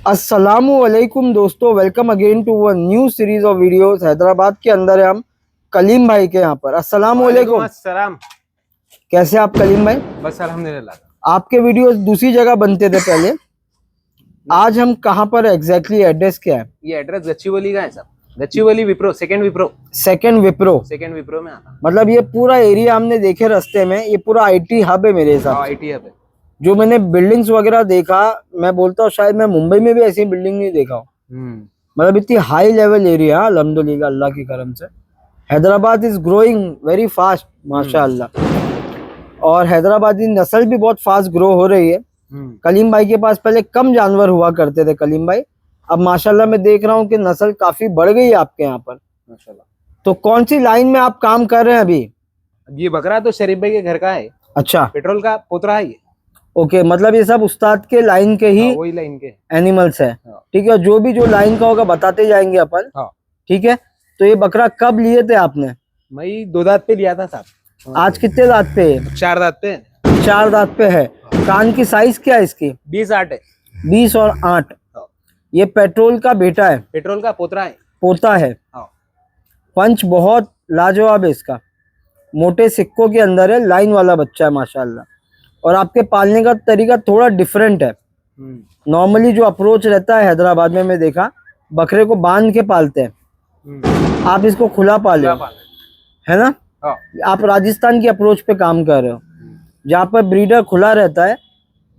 अस्सलामुअलैकुम दोस्तों, welcome again to one new series of videos. Hyderabad के अंदर है हम कलीम भाई के यहाँ पर। अस्सलामुअलैकुम। अस्सलाम। कैसे आप कलीम भाई? बस अल्हम्दुलिल्लाह। आपके वीडियोस दूसरी जगह बनते थे पहले। आज हम कहाँ पर एग्जैक्टली एड्रेस क्या है? ये एड्रेस गच्चीवली का है साहब। गच्चीवली विप्रो, सेकंड विप्रो में आता। मतलब ये पूरा एरिया हमने देखे रास्ते में, ये पूरा आईटी हब है मेरे हिसाब से। आईटी हब है। जो मैंने बिल्डिंग्स वगैरह देखा, मैं बोलता हूँ शायद मैं मुंबई में भी ऐसी बिल्डिंग नहीं देखा हूँ। मतलब इतनी हाई लेवल एरिया, अल्हम्दुलिल्लाह अल्लाह की करम से। Hyderabad is growing very fast माशाल्लाह। और हैदराबादी नस्ल भी बहुत फास्ट ग्रो हो रही है। कलीम भाई के पास पहले कम जानवर हुआ करते थे कलीम भाई, अब माशाल्लाह मैं देख रहा हूँ कि नस्ल काफी बढ़ गई है आपके यहाँ पर माशाल्लाह। तो कौन सी लाइन में आप काम कर रहे हैं अभी? ये बकरा तो शरीफ भाई के घर का है। अच्छा, पेट्रोल का पोतरा है ये। ओके, मतलब ये सब उस्ताद के लाइन के ही वही लाइन के एनिमल्स है। ठीक है, जो भी जो लाइन का होगा बताते जाएंगे अपन। ठीक है, तो ये बकरा कब लिए थे आपने? मैं 2 दांत पे लिया था साहब। आज कितने दांत पे है? 4 दांत पे। 4 दांत पे है। कान की साइज क्या है इसकी? 20-8 है। 20 और 8। ये पेट्रोल का बेटा है, पेट्रोल का पोतरा है, पोता है। पंच बहुत लाजवाब है इसका, मोटे सिक्कों के अंदर है, लाइन वाला बच्चा है माशाल्लाह। और आपके पालने का तरीका थोड़ा डिफरेंट है। नॉर्मली जो अप्रोच रहता है हैदराबाद में, मैं देखा बकरे को बांध के पालते हैं, आप इसको खुला पाले है ना। आप राजस्थान की अप्रोच पे काम कर रहे हो, जहाँ पर ब्रीडर खुला रहता है।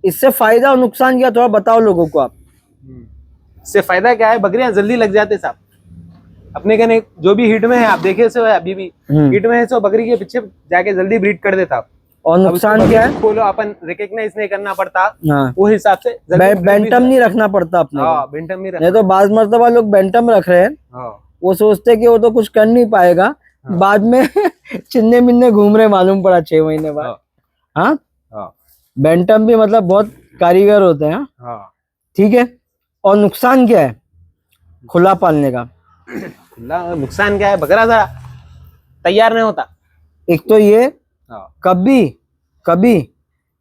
इससे फायदा और नुकसान क्या थोड़ा बताओ लोगों को आप। इससे फायदा क्या है, बकरियां जल्दी लग जाते साहब। अपने कहने जो भी हिट में है, आप देखे सो अभी भी हिट में है, सो बकरी के पीछे जाके जल्दी ब्रीड कर देता। और नुकसान क्या है? खोलो अपन रिकॉग्नाइज नहीं करना पड़ता। हाँ, वो हिसाब से बैंटम नहीं रखना पड़ता अपने। बैंटम नहीं तो बाज मर्तबा लोग बैंटम रख रहे हैं, वो सोचते कि वो तो कुछ कर नहीं पाएगा, बाद में चिन्ने मिन्ने घूम रहे मालूम पड़ा 6 महीने बाद। हाँ, बैंटम भी मतलब बहुत कारीगर होते हैं। ठीक है, और नुकसान क्या है खुला पालने का? खुला नुकसान क्या है, बकरा सा तैयार नहीं होता। एक तो ये कभी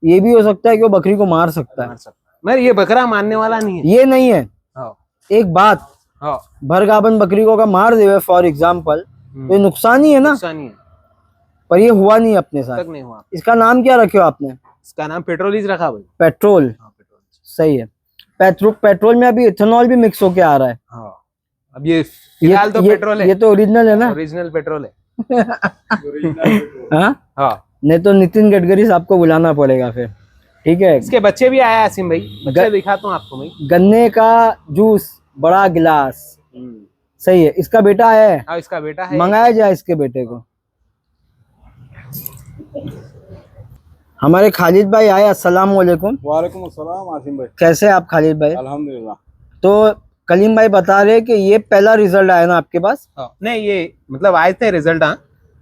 ये भी हो सकता है कि वो बकरी को मार सकता है। मगर ये बकरा मारने वाला नहीं है, ये नहीं है। एक बात, भरगाबन बकरी को अगर मार देवे फॉर एग्जाम्पल, तो ये नुकसान ही है ना। नुकसान ही है। पर ये हुआ नहीं अपने साथ, तक नहीं हुआ। इसका नाम क्या रखे हो आपने? इसका नाम पेट्रोल ही रखा भाई। पेट्रोल। सही है। पेट्रोल में अभी इथेनॉल भी मिक्स होके आ रहा है। अब ये फिलहाल तो पेट्रोल है। ये तो ओरिजिनल है ना, ओरिजिनल पेट्रोल है। नहीं तो नितिन गडकरी साहब को बुलाना पड़ेगा फिर। ठीक है, इसके बच्चे भी आया आसिम भाई, बच्चे दिखाता हूँ आपको मैं। गन्ने का जूस बड़ा गिलास। सही है, इसका बेटा है। इसका बेटा है, मंगाया जाए इसके बेटे को। हमारे खालिद भाई आए। अस्सलाम वालेकुम। वालेकुम अस्सलाम आसिम भाई। कैसे हैं आप खालिद भाई? अल्हम्दुलिल्लाह। तो कलीम भाई बता रहे कि ये पहला रिजल्ट आया ना आपके पास? नहीं, ये मतलब आए थे रिजल्ट।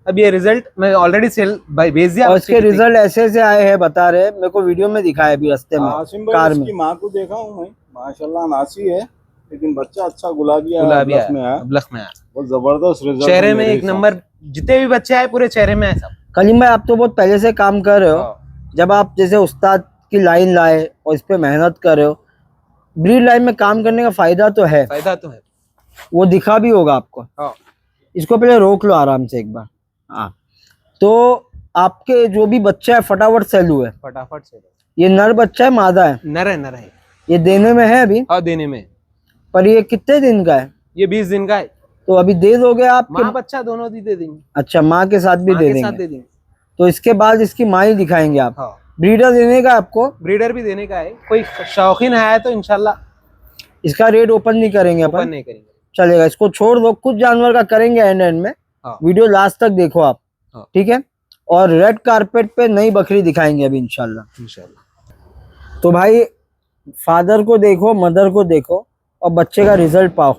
अब ये रिजल्ट मैं ऑलरेडी सेल भाई भेज दिया। और इसके रिजल्ट ऐसे से आए हैं बता रहे, मेरे को वीडियो में दिखाया अभी रास्ते में, कार में। माँ को देखा हूँ मैं, माशाल्लाह नासी है, लेकिन बच्चा अच्छा गुलाबिया में है। बहुत जबरदस्त रिजल्ट। चेहरे में एक नंबर, जितने भी बच्चे आए पूरे चेहरे में है सब। कलीम भाई आप तो बहुत पहले से काम कर रहे हो, जब आप जैसे उस्ताद की लाइन लाए और इस पे मेहनत कर रहे हो, ब्रीड लाइन में काम करने का फायदा तो है। वो दिखा भी होगा आपको। इसको पहले रोक लो आराम से एक बार। तो आपके जो भी बच्चा है फटाफट सेल हुए। फटाफट सेल। ये नर बच्चा है मादा है? नर है। ये देने में है अभी? देने में। पर ये कितने दिन का है? ये 20 दिन का है। तो अभी दे दोगे आप? माँ बच्चा दोनों दे देंगे। अच्छा, माँ के साथ भी दे देंगे। तो इसके बाद इसकी माँ ही दिखाएंगे आप? ब्रीडर देने का आपको? ब्रीडर भी देने का है, कोई शौकीन है तो इंशाल्लाह। इसका रेट ओपन नहीं करेंगे अपन? ओपन नहीं करेंगे, चलेगा। इसको छोड़ दो, कुछ जानवर का करेंगे एंड में। वीडियो लास्ट तक देखो आप। ठीक है, और रेड कारपेट पे नई बकरी दिखाएंगे अभी इंशाल्लाह। तो भाई फादर को देखो, मदर को देखो, और बच्चे का रिजल्ट पाओ।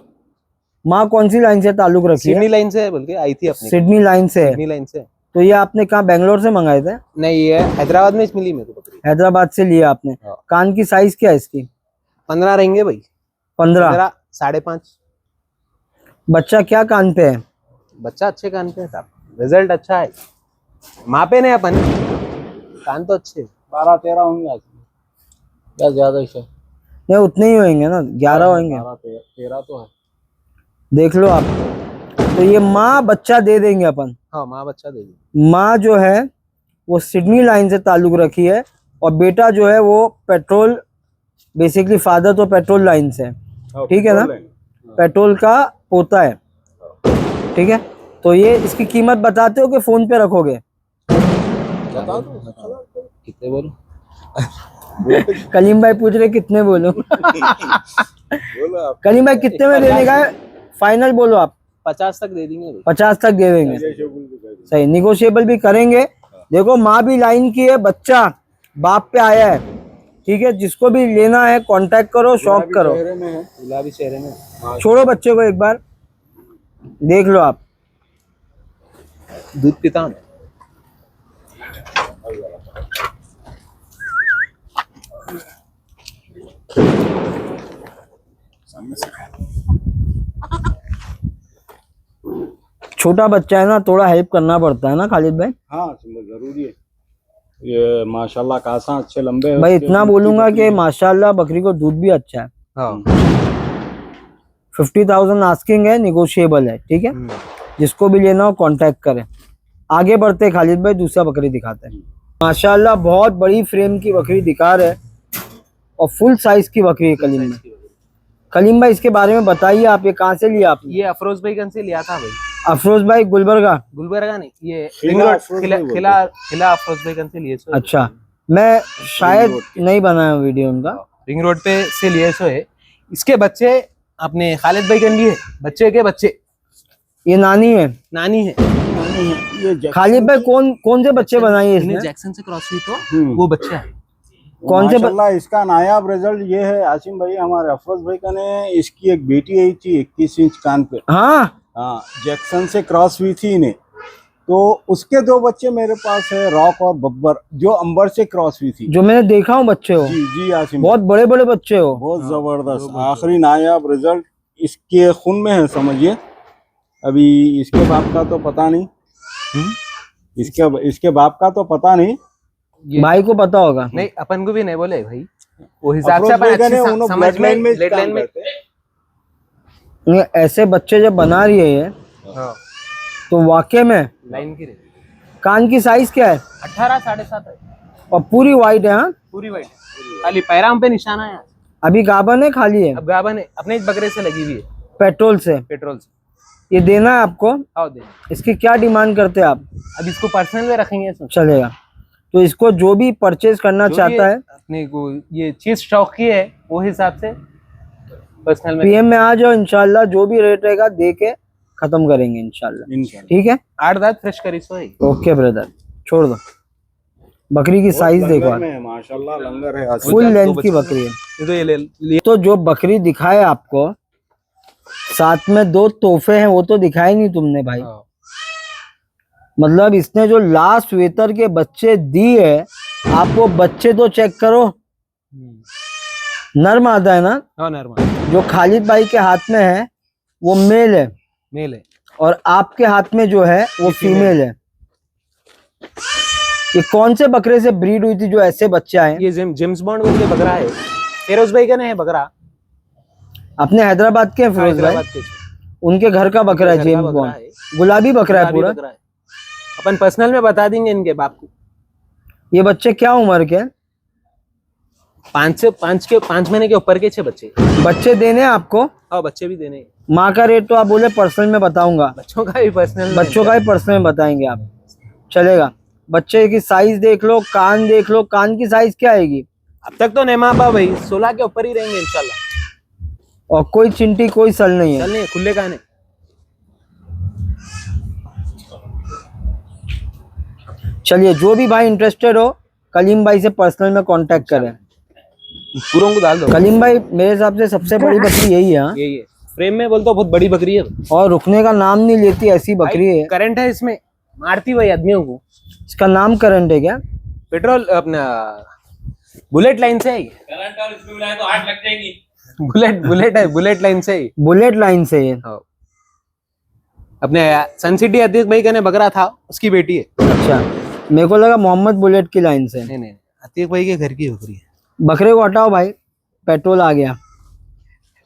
माँ कौन सी लाइन से ताल्लुक रखी है? सिडनी लाइन से बल्कि आई थी अपनी। सिडनी लाइन से? सिडनी लाइन से। तो ये आपने कहाँ, बेंगलोर से मंगाए थे? नहीं, ये हैदराबाद में मिली मेरे को बकरी। हैदराबाद से लिया आपने। कान की साइज क्या है इसकी? 15 रहेंगे भाई। 15, 5.5। बच्चा क्या कान पे है? बच्चा अच्छे कान पे है साहब, रिजल्ट अच्छा है। माँ पे नहीं, अपन कान तो अच्छे 12-13 होंगे आज, क्या ज्यादा। नहीं उतने ही होंगे ना, 11 होंगे। 13 तो है। देख लो आप। तो ये माँ बच्चा दे देंगे अपन। हाँ माँ बच्चा दे दी। माँ जो है वो सिडनी लाइन से ताल्लुक रखी है और बेटा जो है वो पेट्रोल, बेसिकली फादर तो पेट्रोल लाइन से है, ठीक है ना, पेट्रोल का पोता है, ठीक है। तो ये इसकी कीमत बताते हो कि फोन पे रखोगे? बता दो कितने बोलो? कलीम भाई पूछ रहे कितने बोलो। बोलो आप। कलीम भाई कितने में देने का है फाइनल बोलो आप? 50 तक दे देंगे भाई। 50 तक दे देंगे, सही, निगोशिएबल भी करेंगे। देखो माँ भी लाइन की है, बच्चा बाप पे आया है, ठीक है। जिसको भी लेना है कांटेक्ट करो, शॉप करो। गुलाबी चेहरे में। छोड़ो बच्चे को एक बार, देख लो आप। दूध पीता हूँ। छोटा बच्चा है ना, थोड़ा हेल्प करना पड़ता है ना खालिद भाई। हाँ जरूरी है। ये माशाल्लाह कासा अच्छे लंबे है भाई उसके, इतना बोलूंगा कि माशाल्लाह बकरी को दूध भी अच्छा है। हाँ 50,000 आस्किंग है, निगोशिएबल है, ठीक है। जिसको भी लेना हो कांटेक्ट करें। आगे बढ़ते खालिद भाई, दूसरा बकरी दिखाते हैं। माशाल्लाह बहुत बड़ी फ्रेम की बकरी दिखा रहे हैं और फुल साइज की बकरी है कलीम भाई। कलीम भाई इसके बारे में बताइए, आप ये कहाँ से लिया आपने? ये अफरोज भाईगंज से लिया था भाई। अफरोज भाई गुलबर्गा? गुलबर्गा नहीं, ये खिला अफरोज भाई बोलते खिला अफरोज भाईगंज से लिए सो। अच्छा, मैं शायद नहीं बनाया वीडियो उनका। रिंग रोड पे से लिए सो है। इसके बच्चे अपने खालिद भाईगंज लिए, बच्चे के बच्चे। ये नानी है? नानी है। ये खालिद भाई कौन से बच्चे बनाए इन्हें इसने? जैक्सन से क्रॉस हुई तो वो बच्चा है। कौन से माशाल्लाह इसका नायाब रिजल्ट ये है आसिम भाई, हमारे अफरोज भाई का ने, इसकी एक बेटी आई थी 21 इंच कान पे। हाँ हाँ जैक्सन से क्रॉस हुई थी इन्हें, तो उसके 2 बच्चे मेरे पास है, रॉक और बब्बर, जो अंबर से क्रॉस हुई थी। जो मैंने देखा हूँ बच्चे हो, जी जी आसिम बहुत बड़े बड़े बच्चे हो। बहुत जबरदस्त, आखिरी नायाब रिजल्ट इसके खून में है समझिए। अभी इसके बाप का तो पता नहीं, इसके बाप का तो पता नहीं, भाई को पता होगा। नहीं अपन को भी नहीं बोले भाई, वो हिसाब से अफरोज अपन भाई ने अच्छी उन्होंने समझ ब्लड लाइन में ब्लड लाइन में। ये ऐसे बच्चे जब बना रही है ये, हाँ तो वाकई में लाइन की रही। कान की साइज क्या है? 18 7.5 है। और पूरी वाइट है? हाँ पूरी वाइट, खाली पैराम पे निशाना है। अभी गाभन है, खाली है? अब गाभन है, अपने एक बकरे से लगी हुई है, पेट्रोल से। पेट्रोल से। ये देना है आपको? आओ दे। इसकी क्या डिमांड करते हैं आप? अब इसको पर्सनल में रखेंगे इसमें। चलेगा। तो इसको जो भी परचेज करना चाहता है, अपने को ये चीज शौक की है, वो हिसाब से पर्सनल में पीएम में आ जाओ, इंशाल्लाह जो भी रेट रहेगा दे के खत्म करेंगे इंशाल्लाह, ठीक है। 8 दांत फ्रेश करी सो है। ओके ब्रदर, छोड़ दो। बकरी की साइज देखो आप, माशाल्लाह लंगर है। फुल लेंथ की बकरी है। ये तो ये ले तो जो बकरी दिखाए आपको, साथ में 2 तोहफे हैं, वो तो दिखाए नहीं तुमने भाई। हाँ। मतलब इसने जो लास्ट वेतर के बच्चे दिए, आप वो बच्चे तो चेक करो, नर मादा है ना? हाँ नरमा जो खालिद भाई के हाथ में है वो मेल है, मेल है। और आपके हाथ में जो है वो फीमेल है। ये कौन से बकरे से ब्रीड हुई थी जो ऐसे बच्चे आए? ये जेम्स बॉन्ड बोल के बकरा है, फिरोज भाई का नहीं है बकरा। अपने हैदराबाद के फिरोज भाई, हैदराबाद के उनके घर का बकरा है, घर का जेम्स बकरा बॉन्ड। है। गुलाबी बकरा है गुलाबी पूरा। बकरा है। अपन पर्सनल में बता देंगे इनके बाप को। ये बच्चे क्या उम्र के हैं? 5 महीने के ऊपर के 6 बच्चे। बच्चे देने हैं आपको? हाँ बच्चे भी देने हैं। माँ का रेट तो आप बोले पर्सनल में बताऊंगा, बच्चों का भी पर्सनल, बच्चों का ही पर्सनल में बताएंगे आप, चलेगा। बच्चे की साइज देख लो, कान देख लो, कान की साइज क्या आएगी? अब तक तो नहीं मापा भाई, 16 के ऊपर ही रहेंगे इंशाल्लाह। और कोई चिंटी कोई सल नहीं है। चल नहीं खुले कान है। चलिए, जो भी भाई इंटरेस्टेड हो कलीम भाई से पर्सनल में कांटेक्ट करें। पूरों को डाल दो। कलीम भाई मेरे हिसाब से सबसे बड़ी बकरी यही है, हाँ? यही है, फ्रेम में बोलता बहुत बड़ी बकरी है और रुकने का नाम नहीं लेती, ऐसी बकरी है। करंट है इसमें, मारती वही आदमियों को। इसका नाम करंट है क्या? पेट्रोल अपना बुलेट लाइन से है। करंट और इसमें मिलाए तो 8 लग जाएंगी। बुलेट है, बुलेट लाइन से ही। बुलेट लाइन से है। हाँ। अपने सनसिटी अतीक भाई का ने बकरा था, उसकी बेटी है। अच्छा, मेरे को लगा मोहम्मद बुलेट की लाइन से। नहीं नहीं, अतीक भाई के घर की बकरी है। बकरे को हटाओ भाई, पेट्रोल आ गया।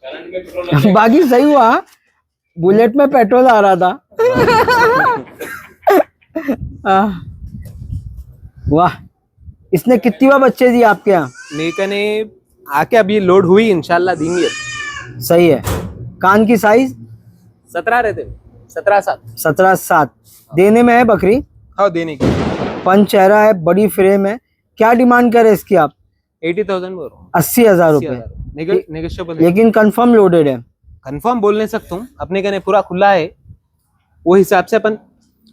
करंट में पेट्रोल बाकी सही हुआ, बुलेट में पेट्रोल आ रहा था। वाह, इसने कितनी बार बच्चे दिए आपके यहाँ? मेकने आके अभी लोड हुई, इंशाल्लाह देंगे। सही है। कान की साइज 17 रहते, 17-7। 17-7 देने में है बकरी। हाँ देने की। पंच चेहरा है, बड़ी फ्रेम है। क्या डिमांड करे इसकी आप? 80,000 बोल रहा हूँ। 80,000 रुपए, नेगोशिएबल। लेकिन कंफर्म लोडेड है। कंफर्म बोल नहीं सकता हूँ, अपने कहने पूरा खुला है, वो हिसाब से अपन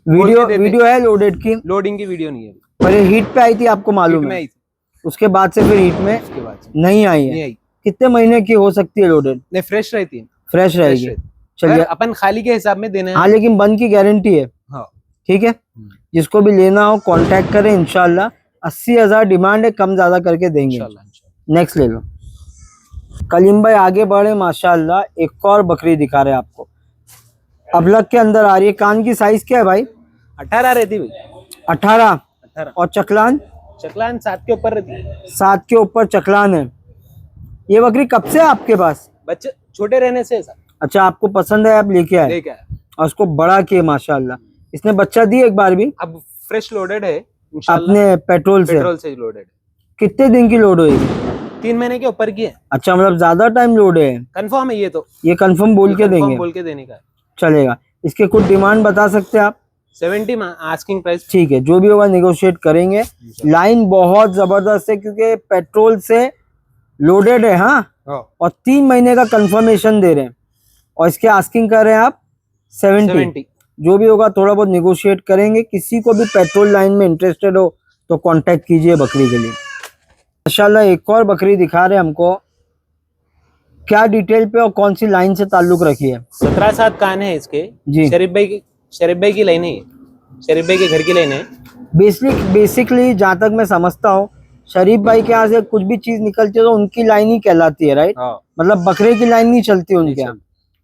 वीडियो है लोडेड की, लोडिंग की वीडियो नहीं है अभी। पर ये हीट पे आई थी, आपको मालूम हीट में है? आई थी, उसके बाद से फिर हीट में उसके बाद से नहीं आई नहीं है। आई। कितने महीने की हो सकती है लोडेड? नहीं फ्रेश रहती है, फ्रेश रहेगी। रहती। चलिए, अगर अपन खाली के हिसाब में देना है। हाँ लेकिन बंद की गारंटी है। हाँ ठीक है, जिसको भी लेना हो कांटेक्ट करें इंशाल्लाह। 80,000 डिमांड है, कम ज्यादा करके देंगे। इंशाल्लाह। नेक्स्ट ले लो। कलीम भाई आगे बढ़े माशाल्लाह, एक और बकरी दिखा रहे हैं आपको। अबलग के अंदर आ रही है। कान की साइज क्या है भाई? 18 रहती भाई। 18। 18। और चकलान? चकलान 7 के ऊपर रहती है। 7 के ऊपर चकलान है। ये बकरी कब से है आपके पास? बच्चे छोटे रहने से ऐसा अच्छा, आपको पसंद है, आप लेके आए लेके आया। और उसको बड़ा किए माशाल्लाह। इसने बच्चा दिए एक बार भी? अब फ्रेश लोडेड है इंशाल्लाह। अपने पेट्रोल से लोडेड। कितने दिन की लोड होगी? 3 महीने के ऊपर की है। अच्छा, मतलब ज्यादा टाइम लोड है। कंफर्म है ये तो, ये कंफर्म बोल के confirm देंगे? बोल के देने का है। चलेगा। इसके कुछ डिमांड बता सकते हैं आप? 70 आस्किंग प्राइस। ठीक है, जो भी होगा निगोशिएट करेंगे। लाइन बहुत जबरदस्त है क्योंकि पेट्रोल से लोडेड है। हाँ, और 3 महीने का कंफर्मेशन दे रहे हैं और इसके आस्किंग कर रहे हैं आप 70। जो भी होगा थोड़ा बहुत निगोशिएट करेंगे। किसी को भी पेट्रोल लाइन में इंटरेस्टेड हो तो कांटेक्ट कीजिए बकरी के लिए। माशाल्लाह एक और बकरी दिखा रहे हैं हमको। क्या डिटेल पे और कौन सी लाइन से ताल्लुक रखी है? 17-7 कान है इसके जी। शरीफ भाई की लाइन है ये। शरीफ भाई के घर की लाइन है। बेसिकली जहाँ तक मैं समझता हूँ, शरीफ भाई के यहाँ से कुछ भी चीज निकलती है तो उनकी लाइन ही कहलाती है, राइट? मतलब बकरे की लाइन नहीं चलती उनके यहाँ,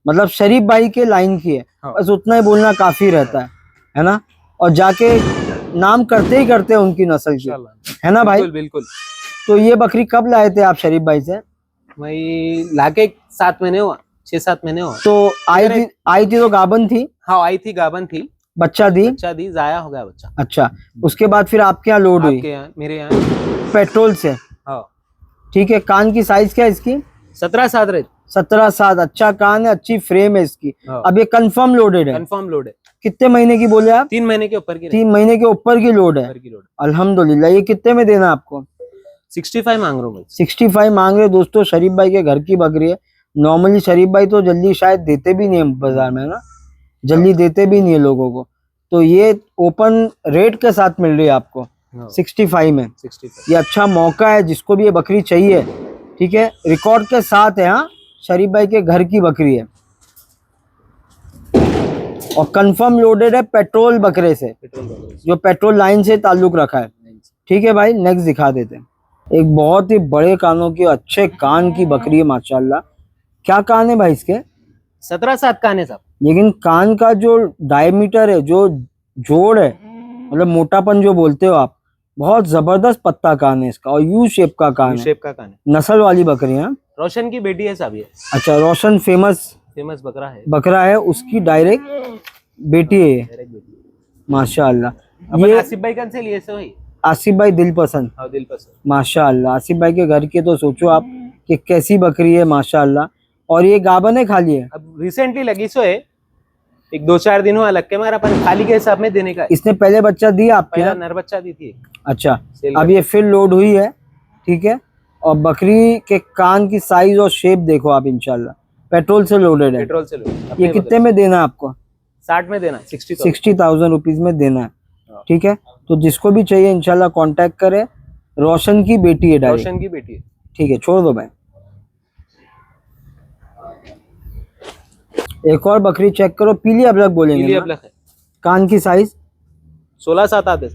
मतलब शरीफ भाई के लाइन की है। बस उतना ही बोलना काफी रहता है ना? और जाके नाम करते ही करते हैं उनकी नस्ल की, है ना भाई? बिल्कुल। तो ये बकरी कब लाए थे आप शरीफ भाई से? वही लाके 7 महीने हुआ, 6-7 महीने हुआ। तो आई थी तो गाबन थी? हाँ आई थी, गाबन थी। बच्चा दी? जाया हो गया बच्चा। अच्छा, उसके बाद फिर आपके यहाँ लोड हुई? मेरे यहाँ पेट्रोल से। हाँ। ठीक है, कान की साइज क्या है इसकी? 17-7 रहती। 17-7। अच्छा कान है, अच्छी फ्रेम है इसकी। हाँ। अब ये कंफर्म लोडेड है? कंफर्म लोड है। कितने महीने की बोले आप? 3 महीने के ऊपर की। 3 महीने के ऊपर की लोड है। अल्हम्दुलिल्लाह। ये कितने में देना आपको? 65 मांग रहा हूँ। 65 मांग रहे दोस्तों। शरीफ भाई के घर की बकरी है। नॉर्मली शरीफ भाई तो जल्दी शायद देते भी नहीं है बाजार में ना, जल्दी देते भी नहीं है लोगों को। तो ये ओपन रेट के साथ मिल रही है आपको 65 में। 65। ये अच्छा मौका है जिसको भी ये बकरी चाहिए। ठीक है, रिकॉर्ड के साथ है। हाँ, शरीफ भाई के घर की बकरी है और कंफर्म लोडेड है पेट्रोल बकरे से, जो पेट्रोल लाइन से ताल्लुक रखा है। ठीक है भाई, नेक्स्ट दिखा देते हैं। एक बहुत ही बड़े कानों की, अच्छे कान की बकरी है माशाल्लाह। क्या कान है भाई इसके? 17-7 कान है साहब। लेकिन कान का जो डायमीटर है, जो जोड़ है, मतलब मोटापन जो बोलते हो आप, बहुत जबरदस्त पत्ता कान है इसका और यू शेप का कान है। शेप का कान है। नस्ल वाली बकरी है। रोशन की बेटी है साहब ये। अच्छा, रोशन फेमस बकरा है, उसकी डायरेक्ट बेटी है ये। माशाल्लाह। ये आसिफ भाई कन से लिए से भाई? आसिफ भाई दिल पसंद। हाँ, दिल पसंद। माशाल्लाह, आसिफ भाई के घर के तो सोचो आप कि कैसी बकरी है माशाल्लाह। और ये गाबन है खाली है? अब रिसेंटली लगी सो है, एक 2-4 दिन हुआ लग के मारा, अपन खाली के हिसाब में देने का। इसने पहले बच्चा दिया आपके? पहला नर बच्चा दी थी। अच्छा, अब ये फिर लोड हुई है। ठीक है, और बकरी के कान की साइज और शेप देखो आप इंशाल्लाह। पेट्रोल से लोडेड है। पेट्रोल से लोडेड। ये कितने में देना है आपको? 60 में देना। 60,000 रुपीज में देना है। ठीक है, तो जिसको भी चाहिए इंशाल्लाह कांटेक्ट करे। रोशन की बेटी है डायरेक्ट। रोशन की बेटी है। ठीक है, छोड़ दो भाई। एक और बकरी चेक करो, पीली अबलग बोलेंगे ना? है। कान की साइज 16-7 आते।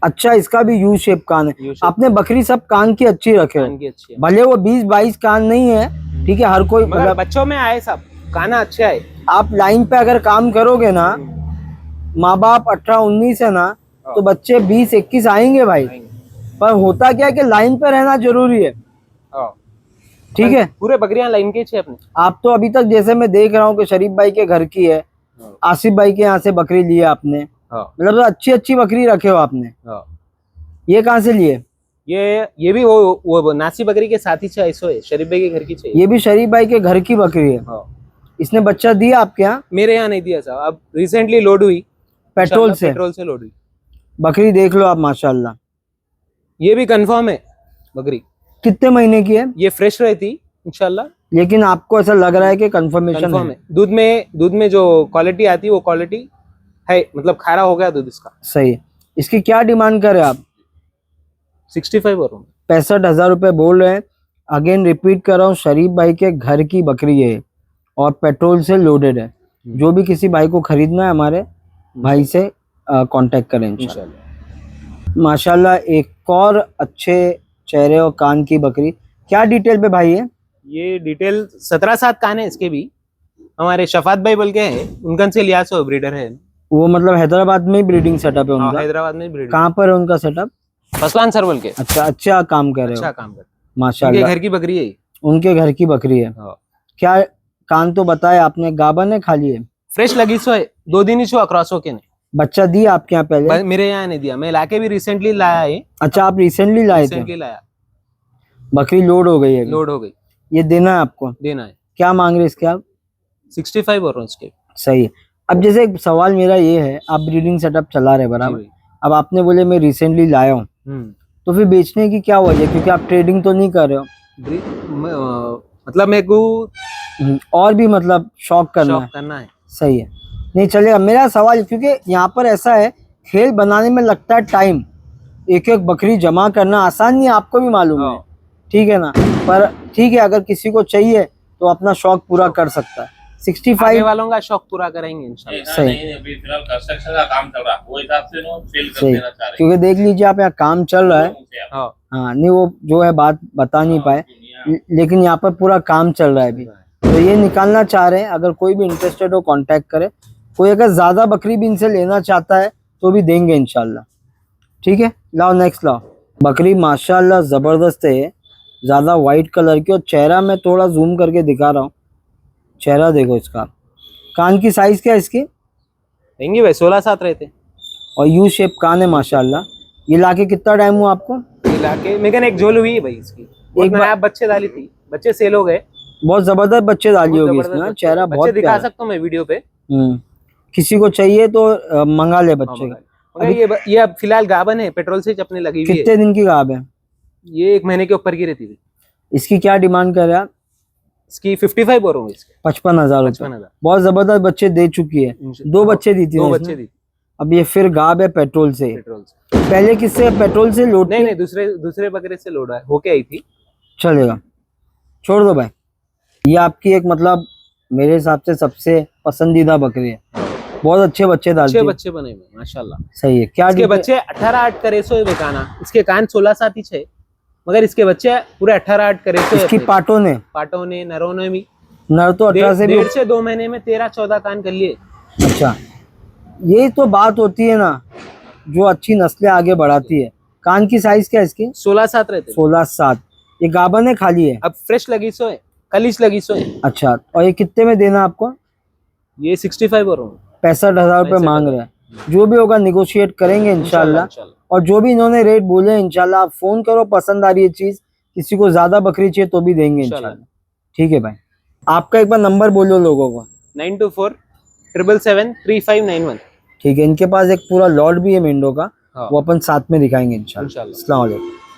अच्छा, इसका भी यू शेप कान है। आपने बकरी सब कान की अच्छी रखे हो, अच्छी है। भले वो 20-22 कान नहीं है। ठीक है, हर कोई मगर बच्चों में आए सब काना अच्छे आए। आप लाइन पे अगर काम करोगे ना, माँ बाप 18-19 है ना, तो बच्चे 20-21 आएंगे भाई। पर होता क्या है कि लाइन पे रहना जरूरी है। ठीक है। पूरे बकरियां लाइन के छे अपने। आप तो अभी तक जैसे मैं देख रहा हूँ कि शरीफ भाई के घर की है, आसिफ भाई के यहाँ से बकरी ली है आपने, हाँ मतलब अच्छी अच्छी बकरी रखे हो आपने। हाँ। ये कहाँ से लिए? ये भी वो नासी बकरी के साथ ही छे, ऐसो है शरीफ भाई के घर की छे। ये भी शरीफ भाई के घर की बकरी है। हाँ। इसने बच्चा दिया आपके यहाँ? मेरे यहाँ नहीं दिया साहब, अब रिसेंटली लोड हुई पेट्रोल से। पेट्रोल से लोड हुई। बकरी देख लो आप माशाल्लाह, ये भी कंफर्म है बकरी। कितने महीने की है? ये फ्रेश रहती इंशाल्लाह। लेकिन आपको ऐसा लग रहा है कि कंफर्मेशन कंफर्म है। है। दूध में जो क्वालिटी आती है वो क्वालिटी है, मतलब खारा हो गया दूध इसका। सही है। इसकी क्या डिमांड करे आप? 65 और 65,000 रुपए बोल रहे हैं। अगेन रिपीट कर रहा हूँ, शरीफ भाई के घर की बकरी है और पेट्रोल से लोडेड है। जो भी किसी भाई को खरीदना है हमारे भाई से कांटेक्ट करें इंशाल्लाह। माशाल्लाह एक और अच्छे चेहरे और कान की बकरी। क्या डिटेल पे भाई है? ये डिटेल 17-7 कान है इसके भी। हमारे शफात भाई बोल के हैं, उनका से लिया सो ब्रीडर है। वो मतलब हैदराबाद में ही ब्रीडिंग सेटअप है उनका? हैदराबाद में ब्रीडर। कहाँ पर है उनका सेटअप? फसलान सर बोल के। अच्छा, अच्छा काम कर रहे अच्छा हो काम कर। माशाल्लाह। घर की बकरी है। उनके घर की बकरी है। क्या कान तो बताया आपने, गाभन है खाली है? फ्रेश लगी सो है, 2 दिन ही छुआ क्रॉस होके ने। बच्चा दिया आपके यहाँ पहले? मेरे यहाँ नहीं दिया, मैं लाके भी रिसेंटली लाया है। अच्छा, आप रिसेंटली लाए थे? रिसेंटली लाया। बकरी लोड हो गई है? लोड हो गई। ये देना है आपको? देना है। क्या मांग रहे इसके आप? 65 और इसके। सही है। अब जैसे एक सवाल मेरा ये है, आप ब्रीडिंग सेटअप चला रहे बराबर, अब आपने बोले मैं रिसेंटली लाया हूँ, तो फिर बेचने की क्या वजह? क्योंकि आप ट्रेडिंग तो नहीं कर रहे हो। मतलब मेरे को और भी मतलब शौक करना है। सही है, नहीं चलेगा। मेरा सवाल, क्योंकि यहाँ पर ऐसा है, खेल बनाने में लगता है टाइम, एक एक बकरी जमा करना आसान नहीं है, आपको भी मालूम है, ठीक है ना? पर ठीक है, अगर किसी को चाहिए तो अपना शौक पूरा कर सकता है। 65 वालों का शौक पूरा करेंगे इंशाल्लाह। सही। अभी फिलहाल कंस्ट्रक्शन का काम चल रहा है, वो हिसाब से नो सेल कर सही, देना चाह रहे क्योंकि देख लीजिए आप, यहाँ काम चल रहा है। हाँ। हाँ, नहीं वो जो है बात बता नहीं पाए, लेकिन यहाँ पर पूरा काम चल रहा है अभी, तो ये निकालना चाह रहे हैं। अगर कोई भी इंटरेस्टेड हो कांटेक्ट करे। कोई अगर ज्यादा बकरी भी इनसे लेना चाहता है तो भी देंगे इंशाल्लाह, ठीक है? लाओ नेक्स्ट लाओ। बकरी माशाल्लाह जबरदस्त है, ज्यादा वाइट कलर की, और चेहरा मैं थोड़ा जूम करके दिखा रहा हूँ, चेहरा देखो इसका। कान की साइज क्या है इसकी? देंगे भाई 16-7 रहते, और यू शेप कान है माशाल्लाह। ये लाके कितना टाइम हुआ आपको? ये लाके मेरे एक झोल हुई है भाई इसकी। एक बार- आप बच्चे डाली थी, बच्चे सेल हो गए। बहुत जबरदस्त बच्चे डाली होगी जबरदस्त इसमें, बच्चे। चेहरा बच्चे बहुत दिखा प्यारा। सकता हूँ मैं वीडियो पे। किसी को चाहिए तो मंगा ले बच्चे का। मगर ये अब फिलहाल गाभन है, पेट्रोल से अपने लगी हुई है। कितने दिन की गाभ है? ये 1 महीने के ऊपर की रहती थी। इसकी क्या डिमांड कर रहे हैं आप? इसकी 55 और होंगे इसके। 55,000 रुपए। 55,000। बहुत जबरदस्त बच्चे दे चुकी है, 2 बच्चे दी थी 2 ना बच्चे इसने? दी अब ये फिर गाभ है पेट्रोल से। पेट्रोल से। पहले किससे? पेट्रोल से लोड? नहीं, दूसरे बकरे से लोड होके आई थी। चलेगा, छोड़ दो भाई। ये आपकी एक मतलब मेरे हिसाब से सबसे पसंदीदा बकरी है, बहुत अच्छे बच्चे डालती अच्छे है। बच्चे बने हुए माशाल्लाह। सही है। क्या इसके डिटेल- बच्चे 18-8 करे सो बेकाना। इसके कान 16-7 ही छे, मगर इसके बच्चे पूरे 18-8 करे सो। इसकी पाटों ने नरों ने भी नर तो 18 से भी। 1.5 से 2 महीने में 13-14 कान कर लिए। अच्छा, यही तो बात होती है ना, जो अच्छी नस्लें आगे बढ़ाती है। कान की साइज क्या है इसकी? 16-7 रहते। 16-7। ये गाभन है खाली है? अब फ्रेश लगी सो है, कलिश लगी सो है। अच्छा, और ये कितने में देना आपको? ये 65 और 65,000 रुपए मांग रहे हैं। जो भी होगा निगोशिएट करेंगे इंशाल्लाह। और जो भी इन्होंने रेट बोले इंशाल्लाह आप फोन करो, पसंद आ रही है चीज, किसी को ज्यादा बकरी चाहिए तो भी देंगे इंशाल्लाह। ठीक है भाई, आपका एक बार नंबर बोलो लोगों को। 9247773591। ठीक है, इनके पास एक पूरा लॉट भी है मेंढो का, हाँ। वो अपन साथ में दिखाएंगे इंशाल्लाह। इंशाल्लाह। अस्सलाम वालेकुम।